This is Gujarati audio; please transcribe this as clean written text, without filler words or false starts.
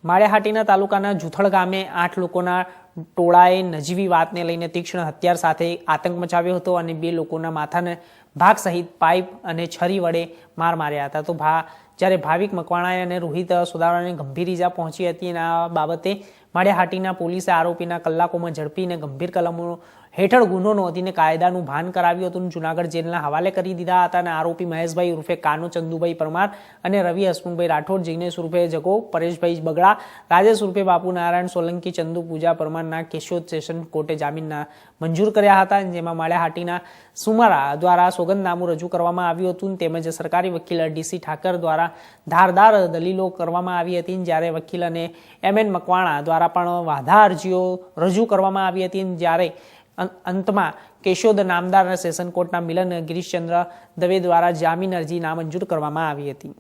માળિયાહાટીના તાલુકાના જુથળ ગામે 8 લોકોના ટોળાએ નજીવી વાતને લઈને તીક્ષ્ણ હથિયાર સાથે આતંક મચાવ્યો હતો અને 2 લોકોના માથાને ભાગ સહિત પાઇપ અને છરી વડે માર માર્યા હતા. તો જ્યારે ભાવિક મકવાણા અને રોહિત સોદારાને ગંભીર ઈજા પહોંચી હતી અને આ બાબતે માળિયાહાટીના પોલીસે આરોપીના કલાકોમાં ઝડપીને ગંભીર કલમો હેઠળ ગુનો નોંધીને કાયદાનું ભાન કરાવ્યું હતું. જૂનાગઢ જેલના હવાલે કરી દીધા હતા અને આરોપી મહેશભાઈ ઉર્ફે કાનો ચંદુભાઈ પરમાર અને રવિ હસમુખભાઈ રાઠોડ, જિગ્નેશ ઉર્ફે જગો, પરેશભાઈ બગડા, રાજેશ ઉર્ફે બાપુ નારાયણ સોલંકી, ચંદુ પૂજા પરમારના કેશોદ સેશન કોર્ટે જામીનના મંજૂર કર્યા હતા, જેમાં માળિયાહાટીના સુમારા દ્વારા સોગંદનામું રજૂ કરવામાં આવ્યું હતું તેમજ સરકારી વકીલ ડીસી ઠાકર દ્વારા ધારદાર દલીલો કરવામાં આવી હતી, જ્યારે વકીલ અને MN મકવાણા દ્વારા પણ વાંધા અરજીઓ રજૂ કરવામાં આવી હતી, જ્યારે અંતમાં કેશોદ નામદાર સેશન કોર્ટના મિલન ગિરીશચંદ્ર દવે દ્વારા જામીન અરજી નામંજૂર કરવામાં આવી હતી.